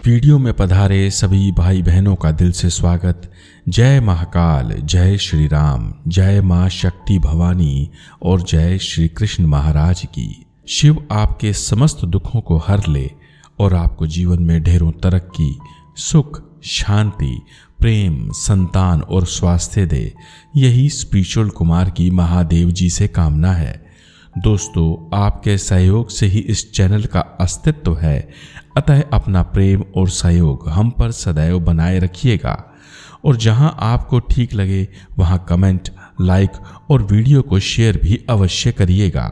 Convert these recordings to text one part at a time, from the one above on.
Video में पधारे सभी भाई बहनों का दिल से स्वागत। जय महाकाल, जय श्री राम, जय मां शक्ति भवानी और जय श्री कृष्ण महाराज की। शिव आपके समस्त दुखों को हर ले और आपको जीवन में ढेरों तरक्की, सुख, शांति, प्रेम, संतान और स्वास्थ्य दे। यही स्पिरिचुअल कुमार की महादेव जी से कामना है। दोस्तों, आपके सहयोग से ही इस चैनल का अस्तित्व है, अतः अपना प्रेम और सहयोग हम पर सदैव बनाए रखिएगा और जहां आपको ठीक लगे वहां कमेंट, लाइक और वीडियो को शेयर भी अवश्य करिएगा।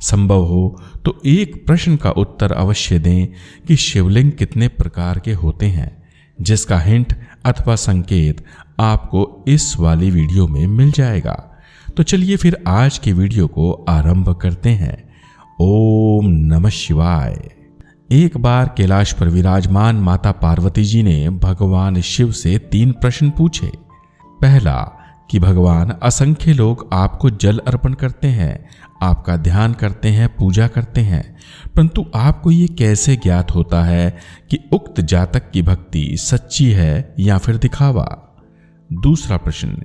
संभव हो तो एक प्रश्न का उत्तर अवश्य दें कि शिवलिंग कितने प्रकार के होते हैं, जिसका हिंट अथवा संकेत आपको इस वाली वीडियो में मिल जाएगा। तो चलिए फिर आज की वीडियो को आरंभ करते हैं। ओम नमः शिवाय। एक बार कैलाश पर विराजमान माता पार्वती जी ने भगवान शिव से 3 प्रश्न पूछे। पहला कि भगवान, असंख्य लोग आपको जल अर्पण करते हैं, आपका ध्यान करते हैं, पूजा करते हैं, परंतु आपको ये कैसे ज्ञात होता है कि उक्त जातक की भक्ति सच्ची है या फिर दिखावा? दूसरा प्रश्न,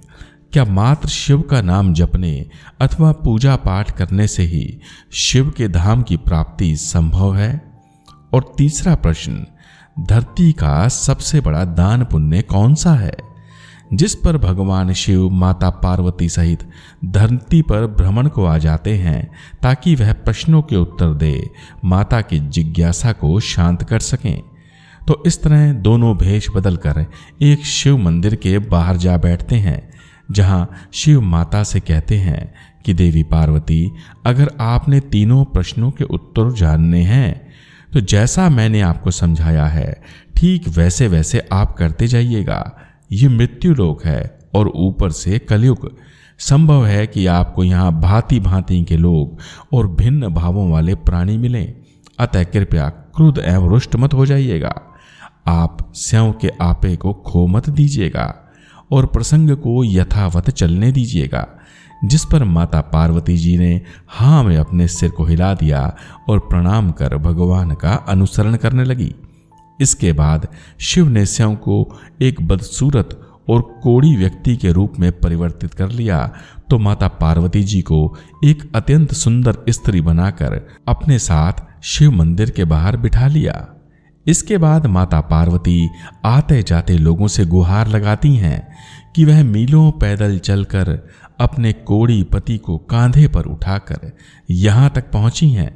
क्या मात्र शिव का नाम जपने अथवा पूजा पाठ करने से ही शिव के धाम की प्राप्ति संभव है? और तीसरा प्रश्न, धरती का सबसे बड़ा दान पुण्य कौन सा है जिस पर भगवान शिव माता पार्वती सहित धरती पर भ्रमण को आ जाते हैं ताकि वह प्रश्नों के उत्तर दे, माता की जिज्ञासा को शांत कर सकें? तो इस तरह दोनों भेष बदलकर एक शिव मंदिर के बाहर जा बैठते हैं, जहां शिव माता से कहते हैं कि देवी पार्वती, अगर आपने तीनों प्रश्नों के उत्तर जानने हैं तो जैसा मैंने आपको समझाया है ठीक वैसे वैसे आप करते जाइएगा। ये मृत्यु लोक है और ऊपर से कलयुग। संभव है कि आपको यहाँ भांति भांति के लोग और भिन्न भावों वाले प्राणी मिलें, अतः कृपया क्रुद्ध एवं रुष्ट मत हो जाइएगा। आप स्यों के आपे को खो मत दीजिएगा और प्रसंग को यथावत चलने दीजिएगा। जिस पर माता पार्वती जी ने हाँ में अपने सिर को हिला दिया और प्रणाम कर भगवान का अनुसरण करने लगी। इसके बाद शिव ने स्वयं को एक बदसूरत और कोढ़ी व्यक्ति के रूप में परिवर्तित कर लिया, तो माता पार्वती जी को एक अत्यंत सुंदर स्त्री बनाकर अपने साथ शिव मंदिर के बाहर बिठा लिया। इसके बाद माता पार्वती आते जाते लोगों से गुहार लगाती हैं कि वह मीलों पैदल चलकर अपने कोढ़ी पति को कांधे पर उठाकर यहाँ तक पहुंची हैं।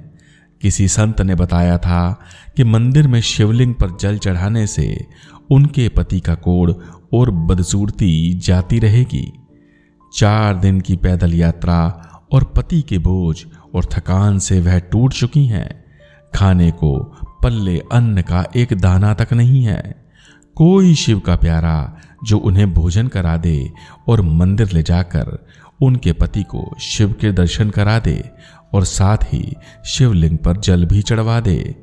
किसी संत ने बताया था कि मंदिर में शिवलिंग पर जल चढ़ाने से उनके पति का कोढ़ और बदसूरती जाती रहेगी। 4 दिन की पैदल यात्रा और पति के बोझ और थकान से वह टूट चुकी हैं। खाने को पल्ले अन्न का एक दाना तक नहीं है। कोई शिव का प्यारा जो उन्हें भोजन करा दे और मंदिर ले जाकर उनके पति को शिव के दर्शन करा दे और साथ ही शिवलिंग पर जल भी चढ़वा दे।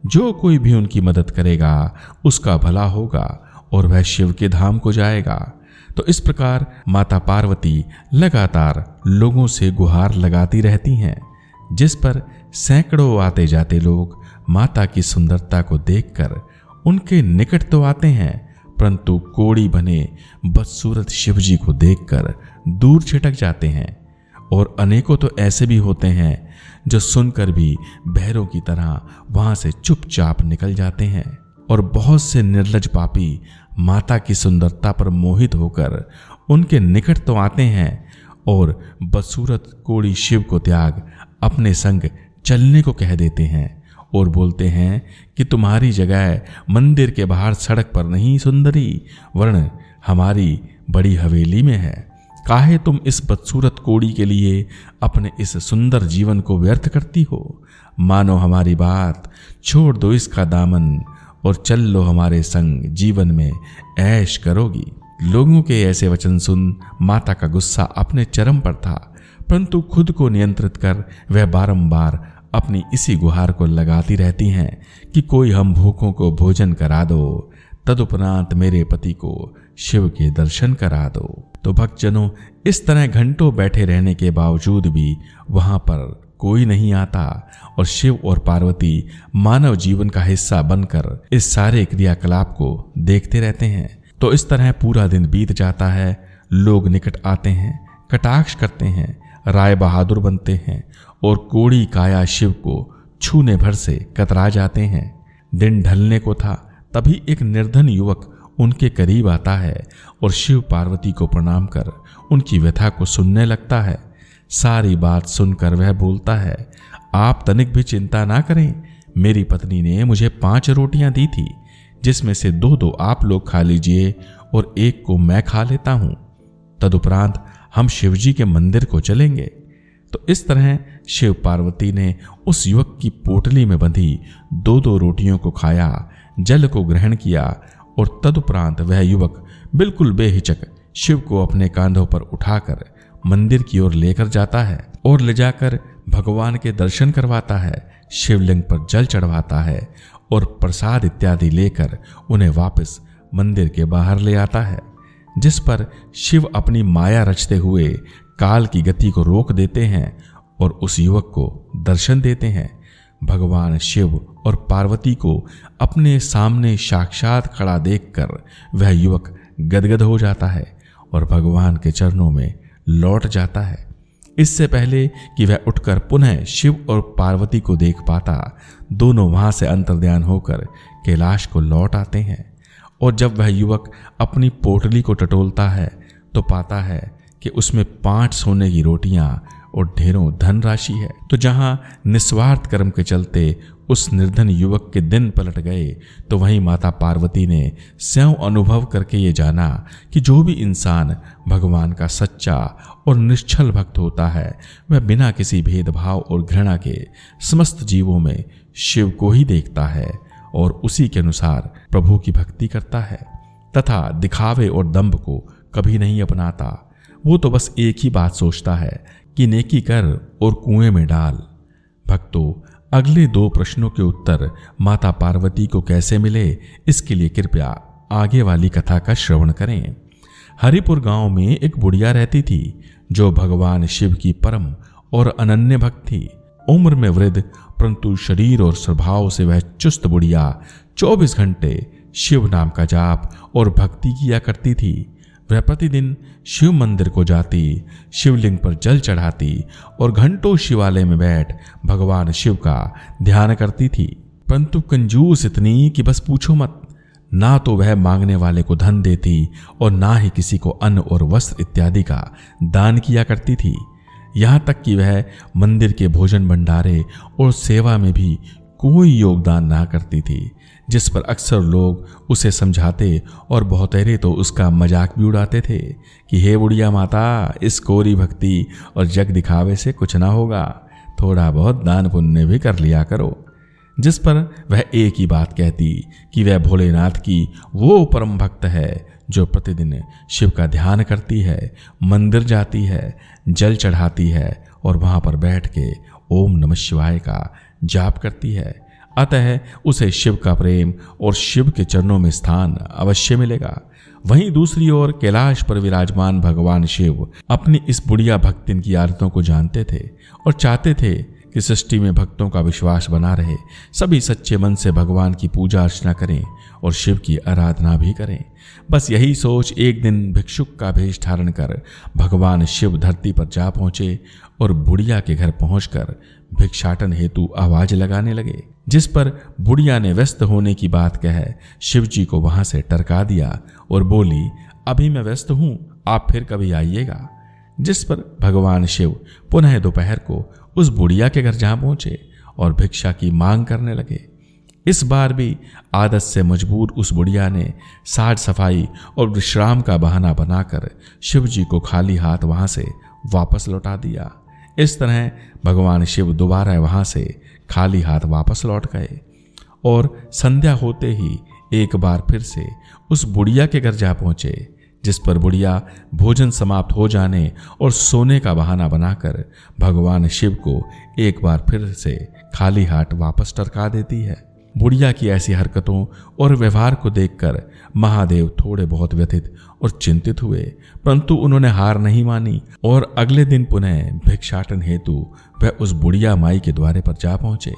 जो कोई भी उनकी मदद करेगा उसका भला होगा और वह शिव के धाम को जाएगा। तो इस प्रकार माता पार्वती लगातार लोगों से गुहार लगाती रहती हैं, जिस पर सैकड़ों आते जाते लोग माता की सुंदरता को देखकर उनके निकट तो आते हैं, परंतु कोढ़ी बने बदसूरत शिवजी को देखकर दूर छिटक जाते हैं। और अनेकों तो ऐसे भी होते हैं जो सुनकर भी बहरों की तरह वहां से चुपचाप निकल जाते हैं। और बहुत से निर्लज पापी माता की सुंदरता पर मोहित होकर उनके निकट तो आते हैं और बदसूरत कोढ़ी शिव को त्याग अपने संग चलने को कह देते हैं और बोलते हैं कि तुम्हारी जगह मंदिर के बाहर सड़क पर नहीं सुंदरी, वर्ण हमारी बड़ी हवेली में है। काहे तुम इस बदसूरत कोढ़ी के लिए अपने इस सुंदर जीवन को व्यर्थ करती हो? मानो हमारी बात, छोड़ दो इसका दामन और चल लो हमारे संग, जीवन में ऐश करोगी। लोगों के ऐसे वचन सुन माता का गुस्सा अपने चरम पर था, परंतु खुद को नियंत्रित कर वह बारंबार अपनी इसी गुहार को लगाती रहती हैं कि कोई हम भूखों को भोजन करा दो, तदुपरांत मेरे पति को शिव के दर्शन करा दो। तो भक्तजनों, इस तरह घंटों बैठे रहने के बावजूद भी वहां पर कोई नहीं आता और शिव और पार्वती मानव जीवन का हिस्सा बनकर इस सारे क्रियाकलाप को देखते रहते हैं। तो इस तरह पूरा दिन बीत जाता है। लोग निकट आते हैं, कटाक्ष करते हैं, राय बहादुर बनते हैं और कोड़ी काया शिव को छूने भर से कतरा जाते हैं। दिन ढलने को था, तभी एक निर्धन युवक उनके करीब आता है और शिव पार्वती को प्रणाम कर उनकी व्यथा को सुनने लगता है। सारी बात सुनकर वह बोलता है, आप तनिक भी चिंता ना करें, मेरी पत्नी ने मुझे 5 रोटियां दी थी, जिसमें से 2 आप लोग खा लीजिए और 1 को मैं खा लेता हूं। तदुपरांत हम शिवजी के मंदिर को चलेंगे। तो इस तरह शिव पार्वती ने उस युवक की पोटली में बंधी 2 रोटियों को खाया, जल को ग्रहण किया और तदुपरांत वह युवक बिल्कुल बेहिचक शिव को अपने कांधों पर उठाकर मंदिर की ओर लेकर जाता है और ले जाकर भगवान के दर्शन करवाता है, शिवलिंग पर जल चढ़वाता है और प्रसाद इत्यादि लेकर उन्हें वापस मंदिर के बाहर ले आता है। जिस पर शिव अपनी माया रचते हुए काल की गति को रोक देते हैं और उस युवक को दर्शन देते हैं। भगवान शिव और पार्वती को अपने सामने साक्षात खड़ा देखकर वह युवक गदगद हो जाता है और भगवान के चरणों में लौट जाता है। इससे पहले कि वह उठकर पुनः शिव और पार्वती को देख पाता, दोनों वहां से अंतर्ध्यान होकर कैलाश को लौट आते हैं। और जब वह युवक अपनी पोटली को टटोलता है तो पाता है कि उसमें 5 सोने की रोटियां और ढेरों धनराशि है। तो जहां निस्वार्थ कर्म के चलते उस निर्धन युवक के दिन पलट गए, तो वहीं माता पार्वती ने स्वयं अनुभव करके ये जाना कि जो भी इंसान भगवान का सच्चा और निश्चल भक्त होता है, वह बिना किसी भेदभाव और घृणा के समस्त जीवों में शिव को ही देखता है और उसी के अनुसार प्रभु की भक्ति करता है तथा दिखावे और दंभ को कभी नहीं अपनाता। वो तो बस एक ही बात सोचता है कि नेकी कर और कुएं में डाल। भक्तों, अगले 2 प्रश्नों के उत्तर माता पार्वती को कैसे मिले, इसके लिए कृपया आगे वाली कथा का श्रवण करें। हरिपुर गांव में एक बुढ़िया रहती थी जो भगवान शिव की परम और अनन्य भक्त थी। उम्र में वृद्ध परंतु शरीर और स्वभाव से वह चुस्त बुढ़िया 24 घंटे शिव नाम का जाप और भक्ति किया करती थी। वह प्रतिदिन शिव मंदिर को जाती, शिवलिंग पर जल चढ़ाती और घंटों शिवालय में बैठ भगवान शिव का ध्यान करती थी। परंतु कंजूस इतनी कि बस पूछो मत। ना तो वह मांगने वाले को धन देती और ना ही किसी को अन्न और वस्त्र इत्यादि का दान किया करती थी। यहाँ तक कि वह मंदिर के भोजन भंडारे और सेवा में भी कोई योगदान ना करती थी, जिस पर अक्सर लोग उसे समझाते और बहुतेरे तो उसका मजाक भी उड़ाते थे कि हे बुढ़िया माता, इस कोरी भक्ति और जग दिखावे से कुछ ना होगा, थोड़ा बहुत दान पुण्य भी कर लिया करो। जिस पर वह एक ही बात कहती कि वह भोलेनाथ की वो परम भक्त है जो प्रतिदिन शिव का ध्यान करती है, मंदिर जाती है, जल चढ़ाती है और वहां पर बैठ के ओम नमः शिवाय का जाप करती है। अतः उसे शिव का प्रेम और शिव के चरणों में स्थान अवश्य मिलेगा। वहीं दूसरी ओर कैलाश पर विराजमान भगवान शिव अपनी इस बुढ़िया भक्तिन की आदतों को जानते थे और चाहते थे कि सृष्टि में भक्तों का विश्वास बना रहे, सभी सच्चे मन से भगवान की पूजा अर्चना करें और शिव की आराधना भी करें। बस यही सोच एक दिन भिक्षुक का भेष धारण कर भगवान शिव धरती पर जा पहुंचे और बुढ़िया के घर पहुंचकर भिक्षाटन हेतु आवाज लगाने लगे, जिस पर बुढ़िया ने व्यस्त होने की बात कह शिव जी को वहां से टरका दिया और बोली, अभी मैं व्यस्त हूं, आप फिर कभी आइएगा। जिस पर भगवान शिव पुनः दोपहर को उस बुढ़िया के घर जा पहुंचे और भिक्षा की मांग करने लगे। इस बार भी आदत से मजबूर उस बुढ़िया ने साज सफाई और विश्राम का बहाना बनाकर शिव जी को खाली हाथ वहां से वापस लौटा दिया। इस तरह भगवान शिव दोबारा वहां से खाली हाथ वापस लौट गए और संध्या होते ही एक बार फिर से उस बुढ़िया के घर जा पहुंचे, जिस पर बुढ़िया भोजन समाप्त हो जाने और सोने का बहाना बनाकर भगवान शिव को एक बार फिर से खाली हाथ वापस टरका देती है। बुढ़िया की ऐसी हरकतों और व्यवहार को देखकर महादेव थोड़े बहुत व्यथित और चिंतित हुए, परंतु उन्होंने हार नहीं मानी और अगले दिन पुनः भिक्षाटन हेतु वह उस बुढ़िया माई के द्वारे पर जा पहुंचे,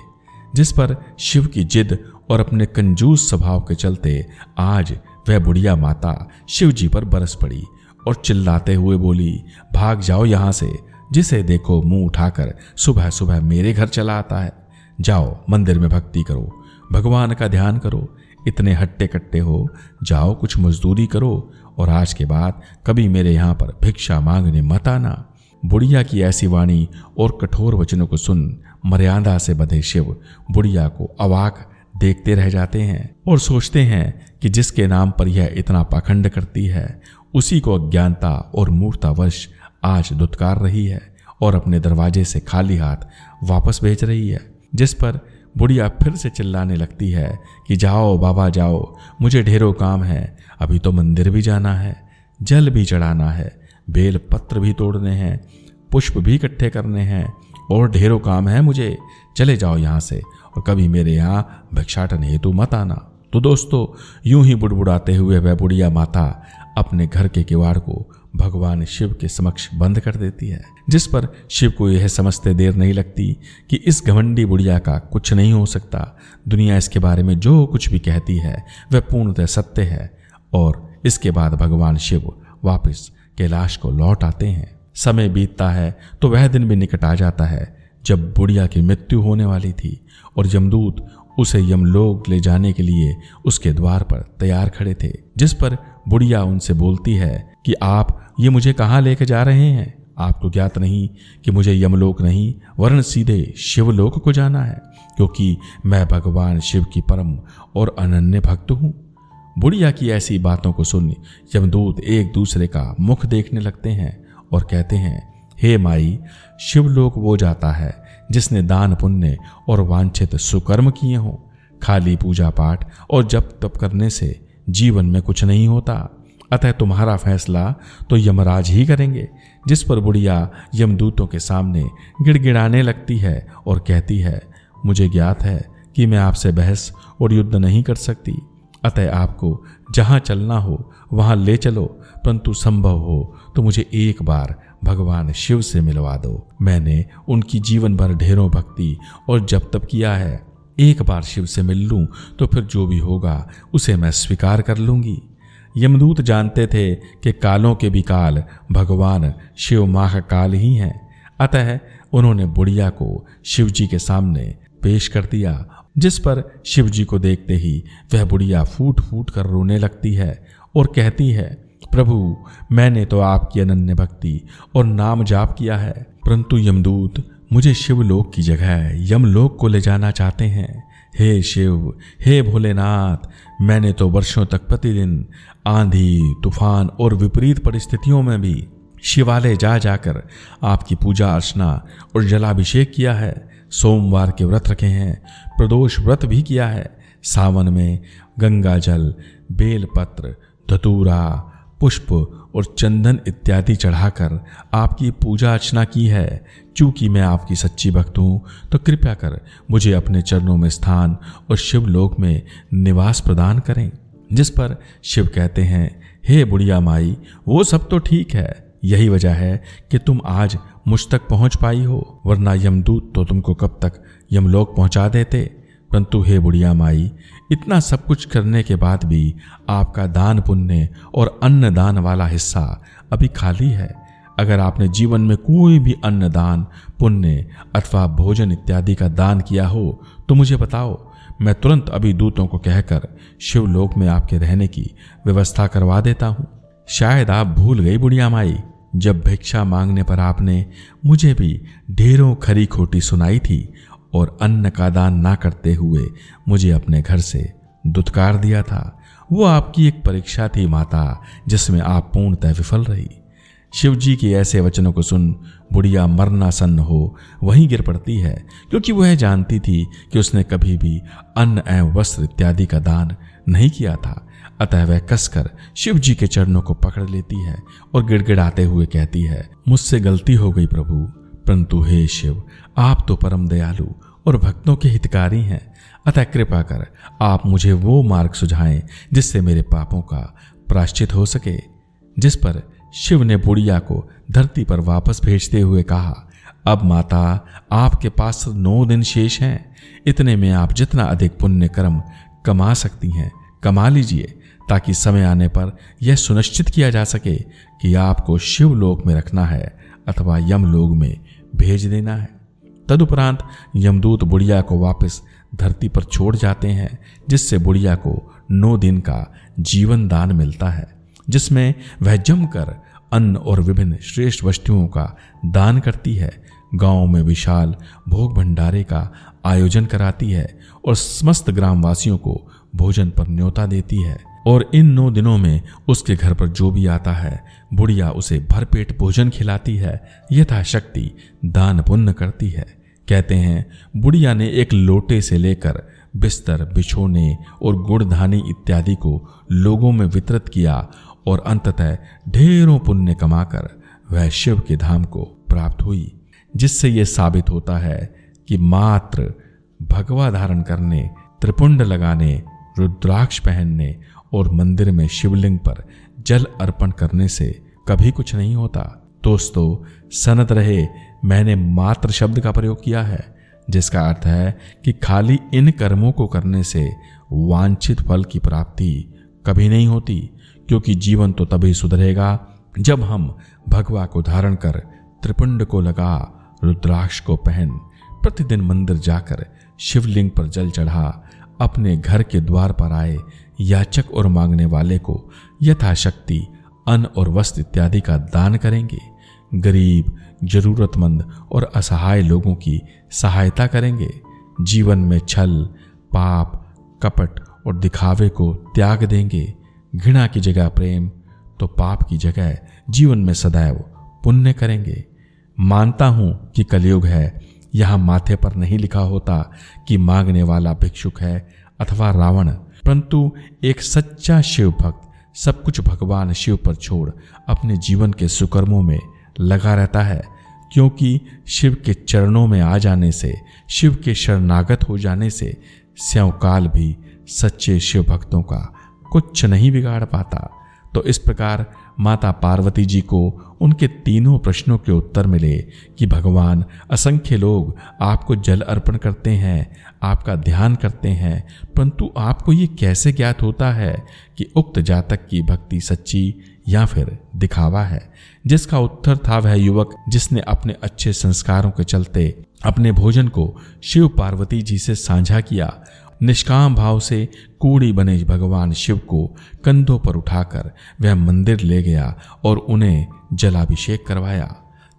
जिस पर शिव की जिद और अपने कंजूस स्वभाव के चलते आज वह बुढ़िया माता शिव जी पर बरस पड़ी और चिल्लाते हुए बोली, भाग जाओ यहां से, जिसे देखो मुंह उठाकर सुबह सुबह मेरे घर चला आता है। जाओ मंदिर में भक्ति करो, भगवान का ध्यान करो, इतने हट्टे कट्टे हो, जाओ कुछ मजदूरी करो और आज के बाद कभी मेरे यहाँ पर भिक्षा मांगने मत आना। बुढ़िया की ऐसी वाणी और कठोर वचनों को सुन मर्यादा से बंधे शिव बुढ़िया को अवाक देखते रह जाते हैं और सोचते हैं कि जिसके नाम पर यह इतना पाखंड करती है उसी को अज्ञानता और मूर्तावश आज दुत्कार रही है और अपने दरवाजे से खाली हाथ वापस भेज रही है। जिस पर बुढ़िया फिर से चिल्लाने लगती है कि जाओ बाबा जाओ, मुझे ढेरों काम है, अभी तो मंदिर भी जाना है, जल भी चढ़ाना है, बेल पत्र भी तोड़ने हैं, पुष्प भी इकट्ठे करने हैं और ढेरों काम है मुझे, चले जाओ यहाँ से और कभी मेरे यहाँ भिक्षाटन हेतु मत आना। तो दोस्तों, यूं ही बुड़बुड़ाते हुए वह बुढ़िया माता अपने घर के किवाड़ को भगवान शिव के समक्ष बंद कर देती है, जिस पर शिव को यह समझते देर नहीं लगती कि इस घमंडी बुढ़िया का कुछ नहीं हो सकता। दुनिया इसके बारे में जो कुछ भी कहती है वह पूर्णतः सत्य है। और इसके बाद भगवान शिव वापस कैलाश को लौट आते हैं। समय बीतता है तो वह दिन भी निकट आ जाता है जब बुढ़िया की मृत्यु होने वाली थी और यमदूत उसे यमलोक ले जाने के लिए उसके द्वार पर तैयार खड़े थे, जिस पर बुढ़िया उनसे बोलती है कि आप ये मुझे कहाँ लेके जा रहे हैं? आपको ज्ञात नहीं कि मुझे यमलोक नहीं वरन सीधे शिवलोक को जाना है, क्योंकि मैं भगवान शिव की परम और अनन्य भक्त हूँ। बुढ़िया की ऐसी बातों को सुन यमदूत एक दूसरे का मुख देखने लगते हैं और कहते हैं, हे माई, शिवलोक वो जाता है जिसने दान पुण्य और वांछित सुकर्म किए हों। खाली पूजा पाठ और जप तप करने से जीवन में कुछ नहीं होता, अतः तुम्हारा फैसला तो यमराज ही करेंगे। जिस पर बुढ़िया यमदूतों के सामने गिड़गिड़ाने लगती है और कहती है, मुझे ज्ञात है कि मैं आपसे बहस और युद्ध नहीं कर सकती, अतः आपको जहाँ चलना हो वहाँ ले चलो, परंतु संभव हो तो मुझे एक बार भगवान शिव से मिलवा दो। मैंने उनकी जीवन भर ढेरों भक्ति और जप तप किया है, एक बार शिव से मिल लूं तो फिर जो भी होगा उसे मैं स्वीकार कर लूंगी। यमदूत जानते थे कि कालों के भी काल भगवान शिव महाकाल ही हैं, अतः उन्होंने बुढ़िया को शिव जी के सामने पेश कर दिया, जिस पर शिव जी को देखते ही वह बुढ़िया फूट फूट कर रोने लगती है और कहती है, प्रभु, मैंने तो आपकी अनन्य भक्ति और नाम जाप किया है, परंतु यमदूत मुझे शिवलोक की जगह यमलोक को ले जाना चाहते हैं। हे शिव, हे भोलेनाथ, मैंने तो वर्षों तक प्रतिदिन आंधी तूफान और विपरीत परिस्थितियों में भी शिवालय जा जाकर आपकी पूजा अर्चना और जलाभिषेक किया है, सोमवार के व्रत रखे हैं, प्रदोष व्रत भी किया है, सावन में गंगा जल, बेलपत्र, धतूरा, पुष्प और चंदन इत्यादि चढ़ाकर आपकी पूजा अर्चना की है। चूंकि मैं आपकी सच्ची भक्त हूँ तो कृपया कर मुझे अपने चरणों में स्थान और शिवलोक में निवास प्रदान करें। जिस पर शिव कहते हैं, हे बुढ़िया माई, वो सब तो ठीक है, यही वजह है कि तुम आज मुझ तक पहुँच पाई हो, वरना यमदूत तो तुमको कब तक यमलोक पहुँचा देते। परंतु हे बुढ़िया माई, इतना सब कुछ करने के बाद भी आपका दान पुण्य और अन्न दान वाला हिस्सा अभी खाली है। अगर आपने जीवन में कोई भी अन्न दान पुण्य अथवा भोजन इत्यादि का दान किया हो तो मुझे बताओ, मैं तुरंत अभी दूतों को कहकर शिवलोक में आपके रहने की व्यवस्था करवा देता हूँ। शायद आप भूल गई बुढ़िया माई, जब भिक्षा मांगने पर आपने मुझे भी ढेरों खरी खोटी सुनाई थी और अन्न का दान ना करते हुए मुझे अपने घर से दुत्कार दिया था। वो आपकी एक परीक्षा थी माता, जिसमें आप पूर्णतः विफल रही। शिव जी के ऐसे वचनों को सुन बुढ़िया मरनासन्न हो वहीं गिर पड़ती है, क्योंकि वह जानती थी कि उसने कभी भी अन्न एवं वस्त्र इत्यादि का दान नहीं किया था। अतः वह कसकर शिव जी के चरणों को पकड़ लेती है और गिड़गिड़ाते हुए कहती है, मुझसे गलती हो गई प्रभु, परंतु हे शिव, आप तो परम दयालु और भक्तों के हितकारी हैं, अतः कृपा कर आप मुझे वो मार्ग सुझाएं जिससे मेरे पापों का प्रायश्चित हो सके। जिस पर शिव ने बुढ़िया को धरती पर वापस भेजते हुए कहा, अब माता आपके पास 9 दिन शेष हैं। इतने में आप जितना अधिक पुण्य कर्म कमा सकती हैं कमा लीजिए, ताकि समय आने पर यह सुनिश्चित किया जा सके कि आपको शिवलोक में रखना है अथवा यमलोक में भेज देना है। तदुपरांत यमदूत बुढ़िया को वापस धरती पर छोड़ जाते हैं, जिससे बुढ़िया को 9 दिन का जीवन दान मिलता है, जिसमें वह जमकर अन्न और विभिन्न श्रेष्ठ वस्तुओं का दान करती है। गांव में विशाल भोग भंडारे का आयोजन कराती है और समस्त ग्रामवासियों को भोजन पर न्योता देती है। और इन 9 दिनों में उसके घर पर जो भी आता है, बुढ़िया उसे भरपेट भोजन खिलाती है, यथाशक्ति दान पुण्य करती है। कहते हैं बुढ़िया ने एक लोटे से लेकर बिस्तर, बिछोने और गुड़धानी इत्यादि को लोगों में वितरित किया और अंततः ढेरों पुण्य कमाकर वह शिव के धाम को प्राप्त हुई। जिससे यह साबित होता है कि मात्र भगवा धारण करने, त्रिपुंड लगाने, रुद्राक्ष पहनने और मंदिर में शिवलिंग पर जल अर्पण करने से कभी कुछ नहीं होता। दोस्तों, सनत रहे मैंने मात्र शब्द का प्रयोग किया है, जिसका अर्थ है कि खाली इन कर्मों को करने से वांछित फल की प्राप्ति कभी नहीं होती, क्योंकि जीवन तो तभी सुधरेगा जब हम भगवा को धारण कर, त्रिपुंड को लगा, रुद्राक्ष को पहन, प्रतिदिन मंदिर जाकर शिवलिंग पर जल चढ़ा, अपने घर के द्वार पर आए याचक और मांगने वाले को यथाशक्ति अन्न और वस्त्र इत्यादि का दान करेंगे। गरीब, जरूरतमंद और असहाय लोगों की सहायता करेंगे। जीवन में छल, पाप, कपट और दिखावे को त्याग देंगे। घृणा की जगह प्रेम, तो पाप की जगह जीवन में सदैव पुण्य करेंगे। मानता हूं कि कलयुग है, यहां माथे पर नहीं लिखा होता कि मांगने वाला भिक्षुक है अथवा रावण, परंतु एक सच्चा शिव भक्त सब कुछ भगवान शिव पर छोड़ अपने जीवन के सुकर्मों में लगा रहता है, क्योंकि शिव के चरणों में आ जाने से, शिव के शरणागत हो जाने से स्यांकाल भी सच्चे शिव भक्तों का कुछ नहीं बिगाड़ पाता। तो इस प्रकार माता पार्वती जी को उनके तीनों प्रश्नों के उत्तर मिले कि भगवान, असंख्य लोग आपको जल अर्पण करते हैं, आपका ध्यान करते हैं, परंतु आपको ये कैसे ज्ञात होता है कि उक्त जातक की भक्ति सच्ची या फिर दिखावा है। जिसका उत्तर था वह युवक जिसने अपने अच्छे संस्कारों के चलते अपने भोजन को शिव पार्वती जी से साझा किया। निष्काम भाव से कूड़ी बने भगवान शिव को कंधों पर उठाकर वह मंदिर ले गया और उन्हें जलाभिषेक करवाया,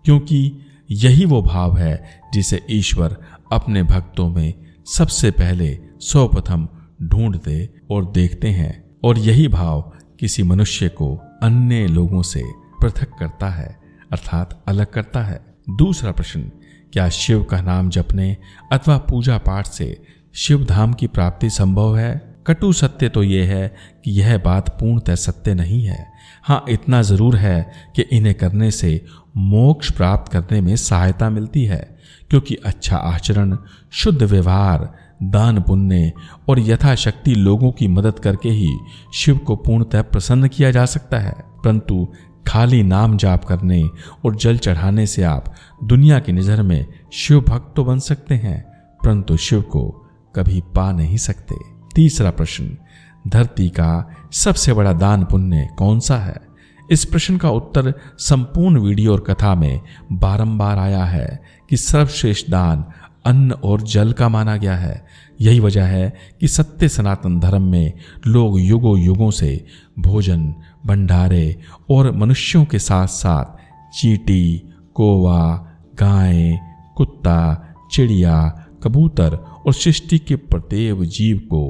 क्योंकि यही वो भाव है जिसे ईश्वर अपने भक्तों में सबसे पहले सर्वप्रथम ढूंढते और देखते हैं, और यही भाव किसी मनुष्य को अन्य लोगों से पृथक करता है, अर्थात अलग करता है। दूसरा प्रश्न, क्या शिव का नाम जपने अथवा पूजा पाठ से शिव धाम की प्राप्ति संभव है? कटु सत्य तो यह है कि यह बात पूर्णतः सत्य नहीं है। हाँ, इतना जरूर है कि इन्हें करने से मोक्ष प्राप्त करने में सहायता मिलती है, क्योंकि अच्छा आचरण, शुद्ध व्यवहार, दान पुण्य और यथाशक्ति लोगों की मदद करके ही शिव को पूर्णतः प्रसन्न किया जा सकता है। परंतु खाली नाम जाप करने और जल चढ़ाने से आप दुनिया की नजर में शिव भक्त तो बन सकते हैं, परंतु शिव को कभी पा नहीं सकते। तीसरा प्रश्न, धरती का सबसे बड़ा दान पुण्य कौन सा है? इस प्रश्न का उत्तर संपूर्ण वीडियो और कथा में बारंबार आया है कि सर्वश्रेष्ठ दान अन्न और जल का माना गया है। यही वजह है कि सत्य सनातन धर्म में लोग युगों युगों से भोजन, भंडारे और मनुष्यों के साथ साथ चींटी, कौवा, गाय, कुत्ता, चिड़िया, कबूतर और सृष्टि के प्रत्येक जीव को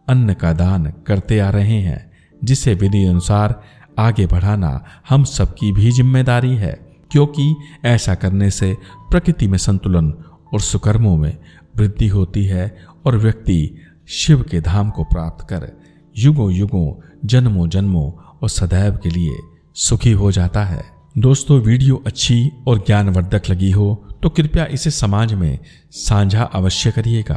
अन्न का दान करते आ रहे हैं, जिसे विधि अनुसार आगे बढ़ाना हम सबकी भी जिम्मेदारी है, क्योंकि ऐसा करने से प्रकृति में संतुलन और सुकर्मों में वृद्धि होती है और व्यक्ति शिव के धाम को प्राप्त कर युगों युगों, जन्मों जन्मों और सदैव के लिए सुखी हो जाता है। दोस्तों, वीडियो अच्छी और ज्ञानवर्धक लगी हो तो कृपया इसे समाज में साझा अवश्य करिएगा।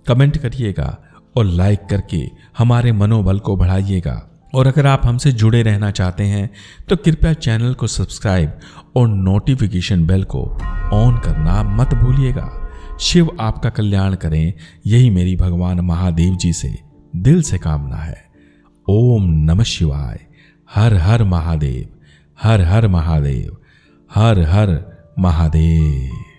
कमेंट करिएगा और लाइक करके हमारे मनोबल को बढ़ाइएगा। और अगर आप हमसे जुड़े रहना चाहते हैं तो कृपया चैनल को सब्सक्राइब और नोटिफिकेशन बेल को ऑन करना मत भूलिएगा। शिव आपका कल्याण करें, यही मेरी भगवान महादेव जी से दिल से कामना है। ओम नमः शिवाय। हर हर महादेव, हर हर महादेव, हर हर महादेव।